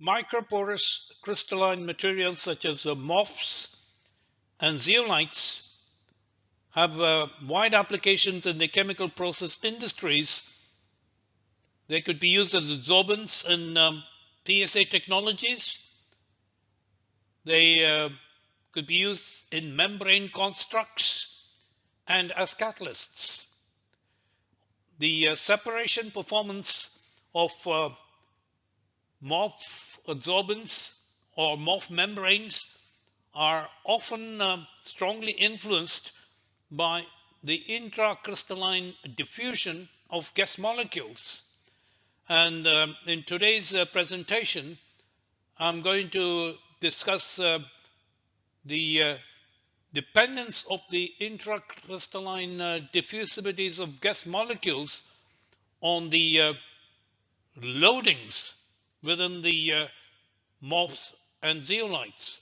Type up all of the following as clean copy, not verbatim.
Microporous crystalline materials such as the MOFs and zeolites have wide applications in the chemical process industries. They could be used as adsorbents in PSA technologies. They could be used in membrane constructs and as catalysts. The separation performance of MOF adsorbents or MOF membranes are often strongly influenced by the intracrystalline diffusion of gas molecules. And in today's presentation, I'm going to discuss the dependence of the intracrystalline diffusivities of gas molecules on the loadings within the MOFs and zeolites.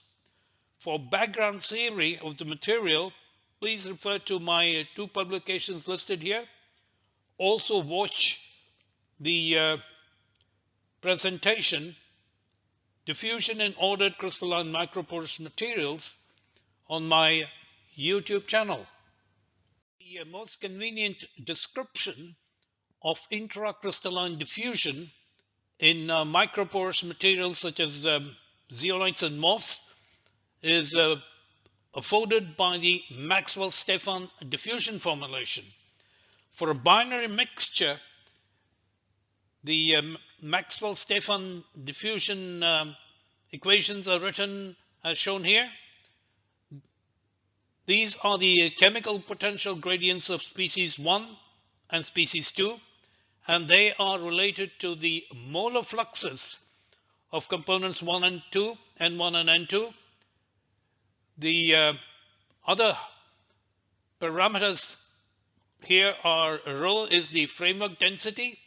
For background theory of the material, please refer to my two publications listed here. Also watch the presentation, Diffusion in Ordered Crystalline Microporous Materials, on my YouTube channel. The most convenient description of intracrystalline diffusion in microporous materials such as zeolites and MOFs is afforded by the Maxwell-Stefan diffusion formulation. For a binary mixture, the Maxwell-Stefan diffusion equations are written as shown here. These are the chemical potential gradients of species 1 and species 2, and they are related to the molar fluxes of components 1 and 2, N1 and N2. The other parameters here are rho is the framework density,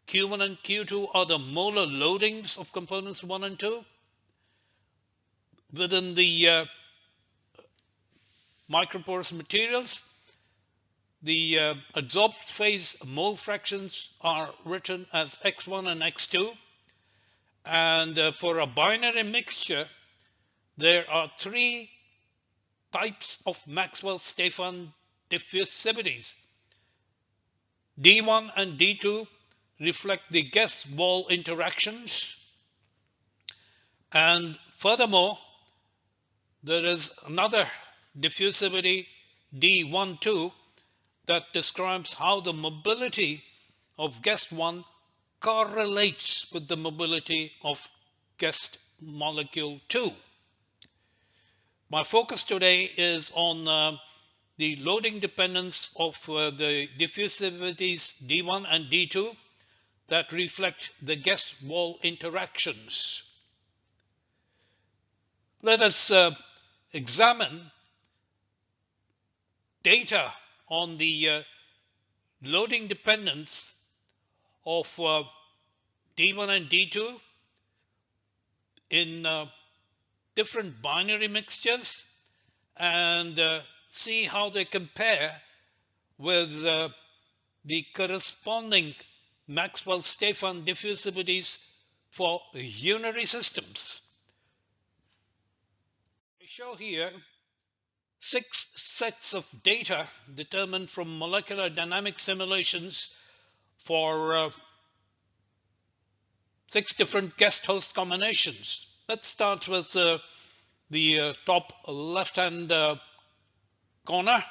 Q1 and Q2 are the molar loadings of components 1 and 2. Within the microporous materials, the adsorbed phase mole fractions are written as X1 and X2. And for a binary mixture, there are three types of Maxwell-Stefan diffusivities. D1 and D2 reflect the gas wall interactions. And furthermore, there is another diffusivity, D12, that describes how the mobility of gas 1 correlates with the mobility of gas molecule 2. My focus today is on the loading dependence of the diffusivities D1 and D2 that reflect the gas wall interactions. Let us examine data on the loading dependence of D1 and D2 in different binary mixtures and see how they compare with the corresponding Maxwell-Stefan diffusivities for unary systems. I show here 6 sets of data determined from molecular dynamic simulations for 6 different guest host combinations. Let's start with the top left-hand corner.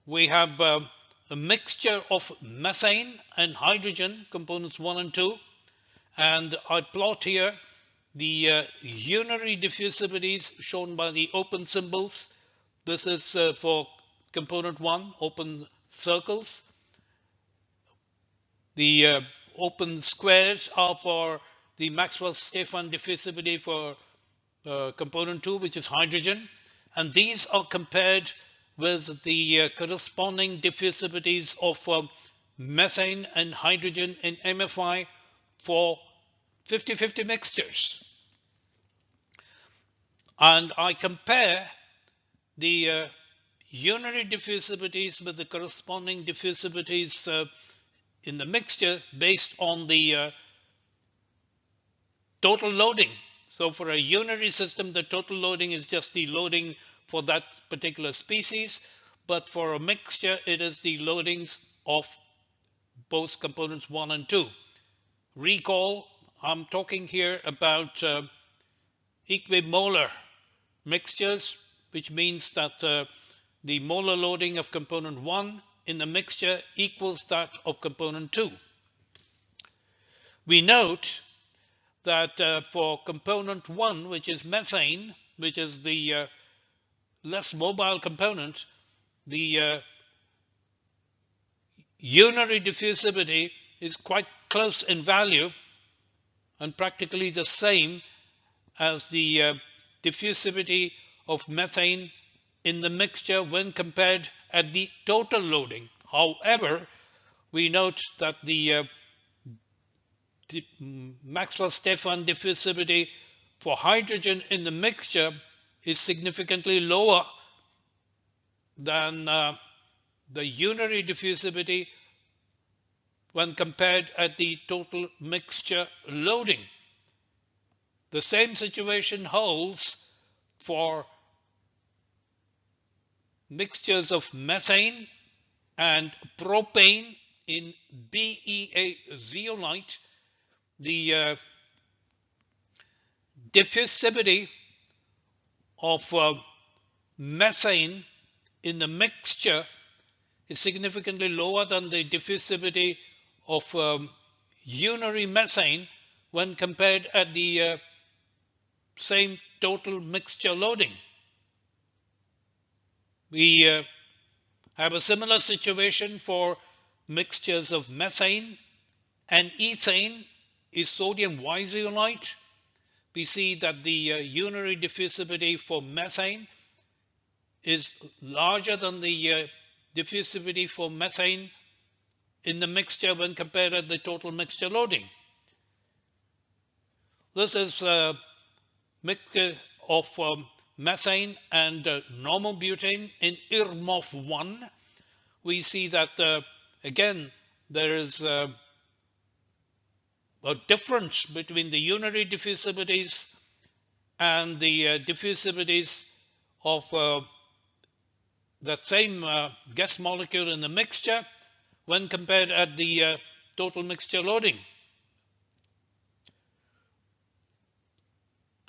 We have a mixture of methane and hydrogen, components 1 and 2, and I plot here the unary diffusivities shown by the open symbols. This is for component 1, open circles. The open squares are for the Maxwell-Stefan diffusivity for component 2, which is hydrogen. And these are compared with the corresponding diffusivities of methane and hydrogen in MFI for 50-50 mixtures. And I compare the unary diffusivities with the corresponding diffusivities in the mixture based on the total loading. So for a unary system, the total loading is just the loading for that particular species. But for a mixture, it is the loadings of both components 1 and 2. Recall, I'm talking here about equimolar mixtures, which means that the molar loading of component 1 in the mixture equals that of component 2. We note that for component 1, which is methane, which is the less mobile component, the unary diffusivity is quite close in value and practically the same as the diffusivity of methane in the mixture when compared at the total loading. However, we note that the Maxwell-Stefan diffusivity for hydrogen in the mixture is significantly lower than the unary diffusivity when compared at the total mixture loading. The same situation holds for mixtures of methane and propane in BEA zeolite. The diffusivity of methane in the mixture is significantly lower than the diffusivity of unary methane when compared at the same total mixture loading. We have a similar situation for mixtures of methane and ethane is sodium Y-zeolite. We see that the unary diffusivity for methane is larger than the diffusivity for methane in the mixture when compared at the total mixture loading. This is a mixture of methane and normal butane in IRMOF 1. We see that again there is a difference between the unary diffusivities and the diffusivities of the same gas molecule in the mixture when compared at the total mixture loading.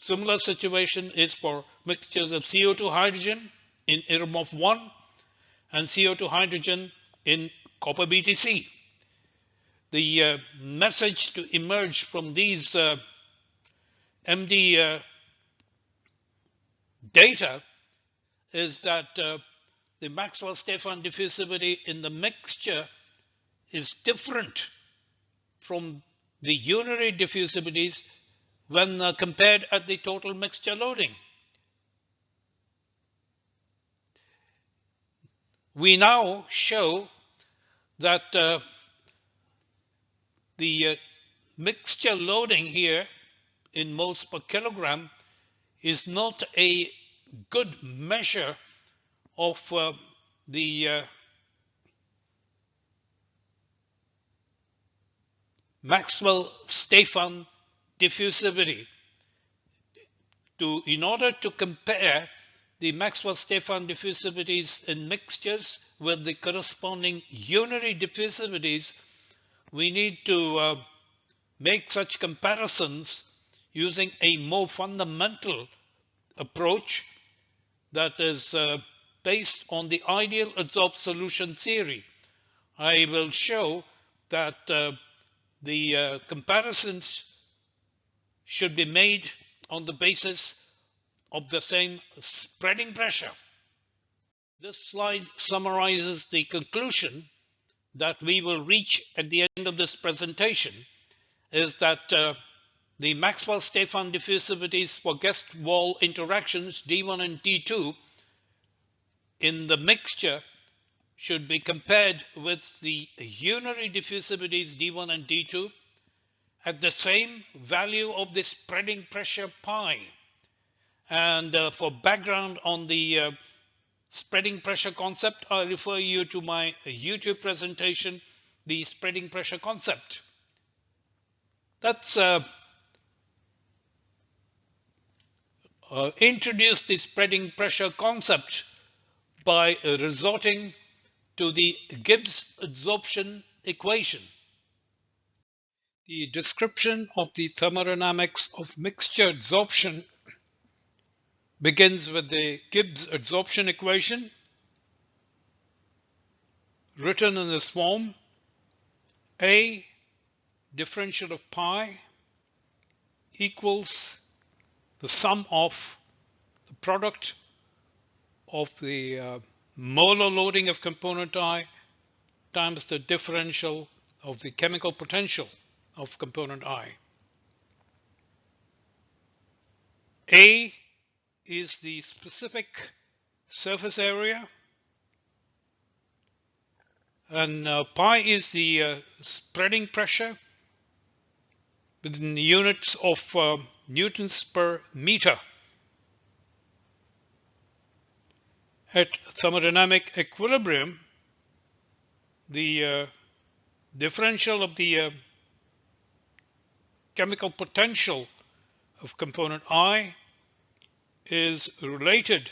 Similar situation is for mixtures of CO2 hydrogen in IRMOF 1 and CO2 hydrogen in CuBTC. The message to emerge from these MD data is that the Maxwell-Stefan diffusivity in the mixture is different from the unary diffusivities when compared at the total mixture loading. We now show that the mixture loading here in moles per kilogram is not a good measure of the Maxwell-Stefan diffusivity. In order to compare the Maxwell-Stefan diffusivities in mixtures with the corresponding unary diffusivities, we need to make such comparisons using a more fundamental approach that is based on the ideal adsorbed solution theory. I will show that the comparisons should be made on the basis of the same spreading pressure. This slide summarizes the conclusion that we will reach at the end of this presentation is that the Maxwell-Stefan diffusivities for guest wall interactions D1 and D2 in the mixture should be compared with the unary diffusivities D1 and D2 at the same value of the spreading pressure pi. And for background on the spreading pressure concept, I refer you to my YouTube presentation, the spreading pressure concept. That's introduced the spreading pressure concept by resorting to the Gibbs adsorption equation. The description of the thermodynamics of mixture adsorption begins with the Gibbs adsorption equation, written in this form: A differential of pi equals the sum of the product of the molar loading of component I times the differential of the chemical potential of component I. A is the specific surface area, and pi is the spreading pressure within the units of newtons per meter. At thermodynamic equilibrium, the differential of the chemical potential of component I is related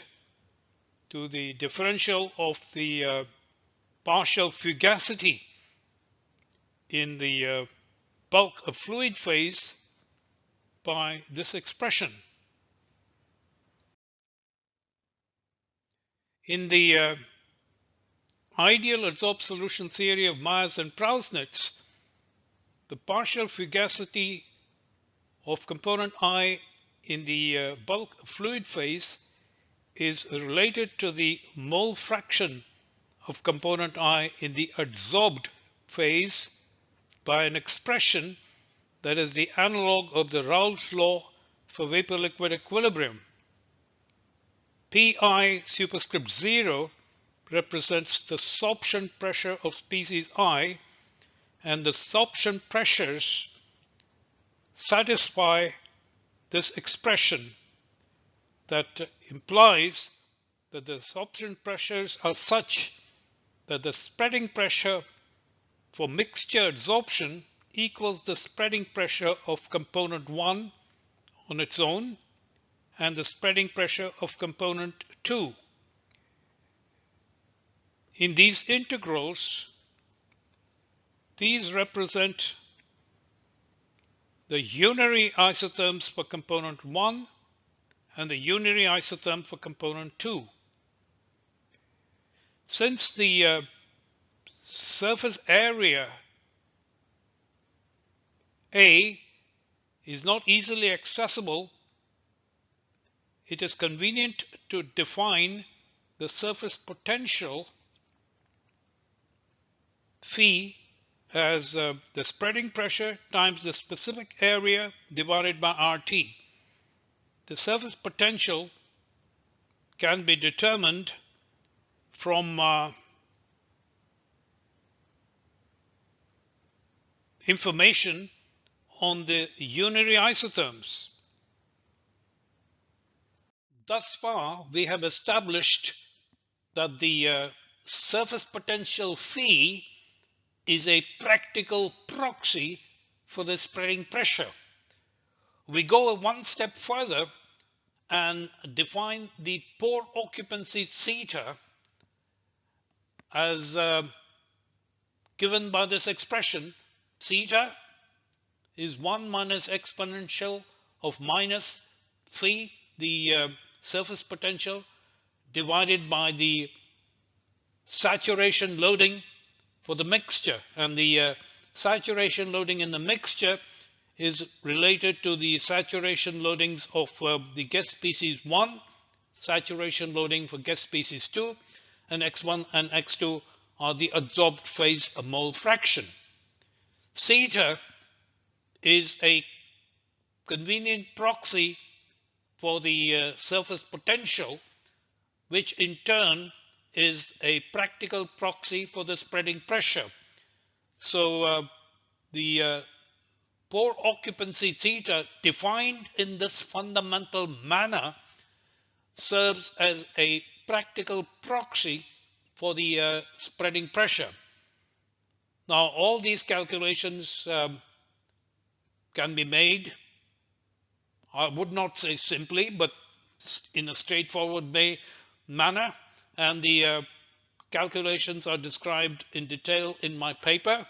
to the differential of the partial fugacity in the bulk of fluid phase by this expression. In the ideal adsorbed solution theory of Myers and Prausnitz, the partial fugacity of component I in the bulk fluid phase is related to the mole fraction of component I in the adsorbed phase by an expression that is the analog of the Raoult's law for vapor-liquid equilibrium. Pi superscript 0 represents the sorption pressure of species I, and the sorption pressures satisfy this expression that implies that the sorption pressures are such that the spreading pressure for mixture adsorption equals the spreading pressure of component 1 on its own and the spreading pressure of component 2. In these integrals, these represent the unary isotherms for component 1 and the unary isotherm for component 2. Since the surface area A is not easily accessible, it is convenient to define the surface potential phi as the spreading pressure times the specific area divided by RT. The surface potential can be determined from information on the unary isotherms. Thus far, we have established that the surface potential phi is a practical proxy for the spreading pressure. We go one step further and define the pore occupancy theta as given by this expression. Theta is 1 minus exponential of minus phi, the surface potential, divided by the saturation loading for the mixture, and the saturation loading in the mixture is related to the saturation loadings of the guest species 1, saturation loading for guest species 2, and X1 and X2 are the adsorbed phase mole fraction. Theta is a convenient proxy for the surface potential, which in turn is a practical proxy for the spreading pressure. So the pore occupancy theta defined in this fundamental manner serves as a practical proxy for the spreading pressure. Now, all these calculations can be made, I would not say simply, but in a straightforward manner, and the calculations are described in detail in my paper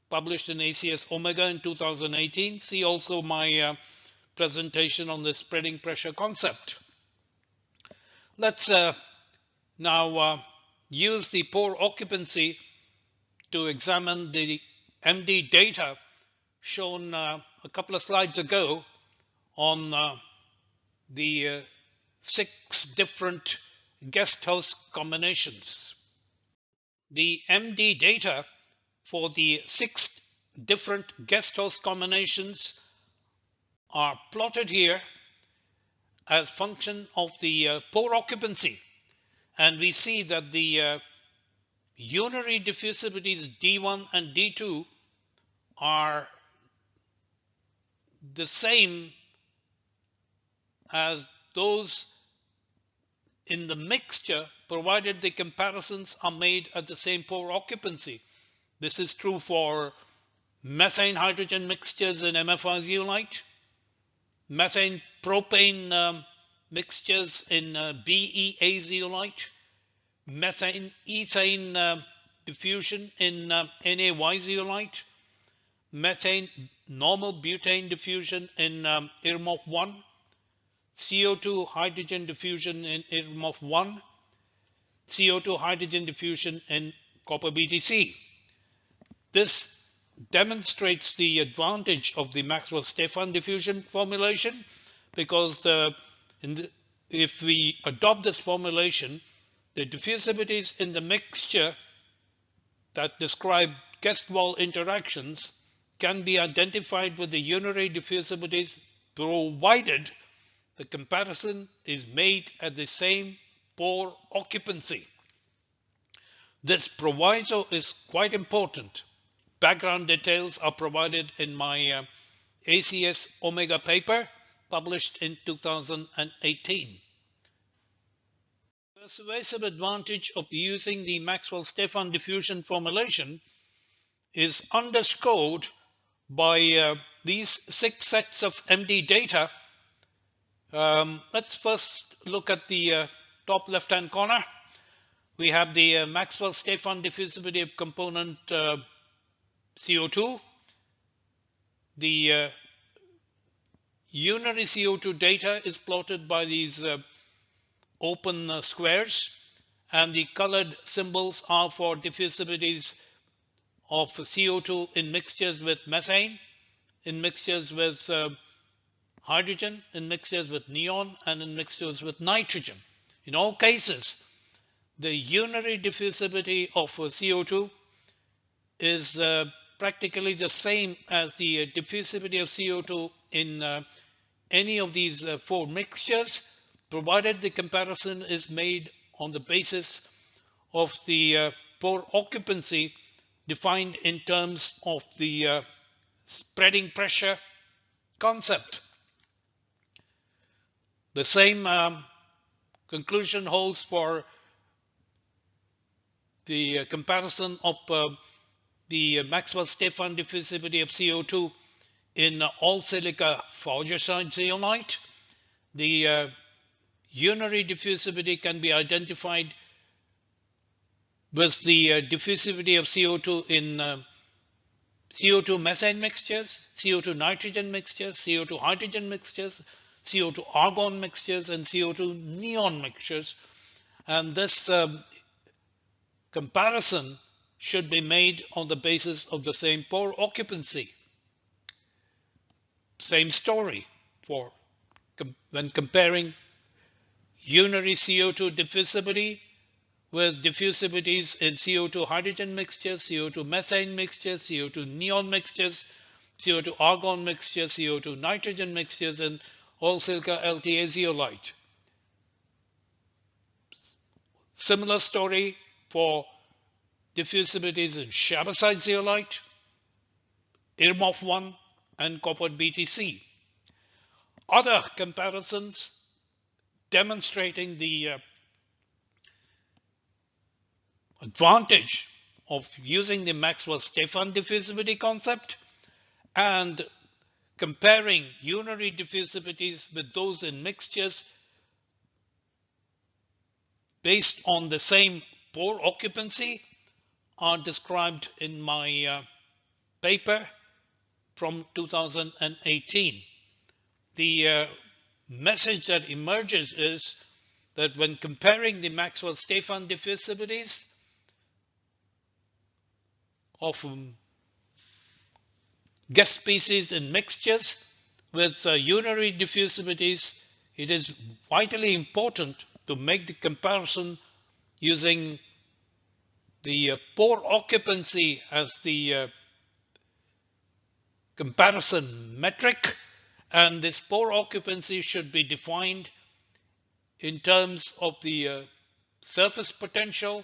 published in ACS Omega in 2018. See also my presentation on the spreading pressure concept. Let's now use the pore occupancy to examine the MD data shown a couple of slides ago on the 6 different guest host combinations. The MD data for the 6 different guest host combinations are plotted here as function of the pore occupancy, and we see that the unary diffusivities D1 and D2 are the same as those in the mixture, provided the comparisons are made at the same pore occupancy. This is true for methane hydrogen mixtures in MFR zeolite, methane propane mixtures in BEA zeolite, methane ethane diffusion in NAY zeolite, methane normal butane diffusion in IRMOF1, CO2 hydrogen diffusion in IRMOF1, CO2 hydrogen diffusion in CuBTC. This demonstrates the advantage of the Maxwell-Stefan diffusion formulation, because if we adopt this formulation, the diffusivities in the mixture that describe guest wall interactions can be identified with the unary diffusivities, provided the comparison is made at the same pore occupancy. This proviso is quite important. Background details are provided in my ACS Omega paper published in 2018. The persuasive advantage of using the Maxwell-Stefan diffusion formulation is underscored by these 6 sets of MD data. Let's first look at the top left-hand corner. We have the Maxwell-Stefan diffusivity of component CO2. The unary CO2 data is plotted by these open squares, and the colored symbols are for diffusivities of CO2 in mixtures with methane, in mixtures with hydrogen, in mixtures with neon, and in mixtures with nitrogen. In all cases, the unary diffusivity of CO2 is practically the same as the diffusivity of CO2 in any of these 4 mixtures, provided the comparison is made on the basis of the pore occupancy defined in terms of the spreading pressure concept. The same conclusion holds for the comparison of the Maxwell-Stefan diffusivity of CO2 in all-silica forgesite zeolite. The unary diffusivity can be identified with the diffusivity of CO2 in CO2 methane mixtures, CO2 nitrogen mixtures, CO2 hydrogen mixtures, CO2 argon mixtures, and CO2 neon mixtures. And this comparison should be made on the basis of the same pore occupancy. Same story for when comparing unary CO2 diffusivity with diffusivities in CO2 hydrogen mixtures, CO2 methane mixtures, CO2 neon mixtures, CO2 argon mixtures, CO2 nitrogen mixtures, and all-silica LTA zeolite. Similar story for diffusivities in chabazite zeolite, IRMOF1, and CuBTC. Other comparisons demonstrating the advantage of using the Maxwell-Stefan diffusivity concept and comparing unary diffusivities with those in mixtures based on the same pore occupancy are described in my paper from 2018. The message that emerges is that when comparing the Maxwell-Stefan diffusivities of guest species in mixtures with unary diffusivities, it is vitally important to make the comparison using the pore occupancy as the comparison metric, and this pore occupancy should be defined in terms of the surface potential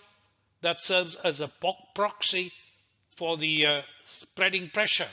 that serves as a proxy for the spreading pressure.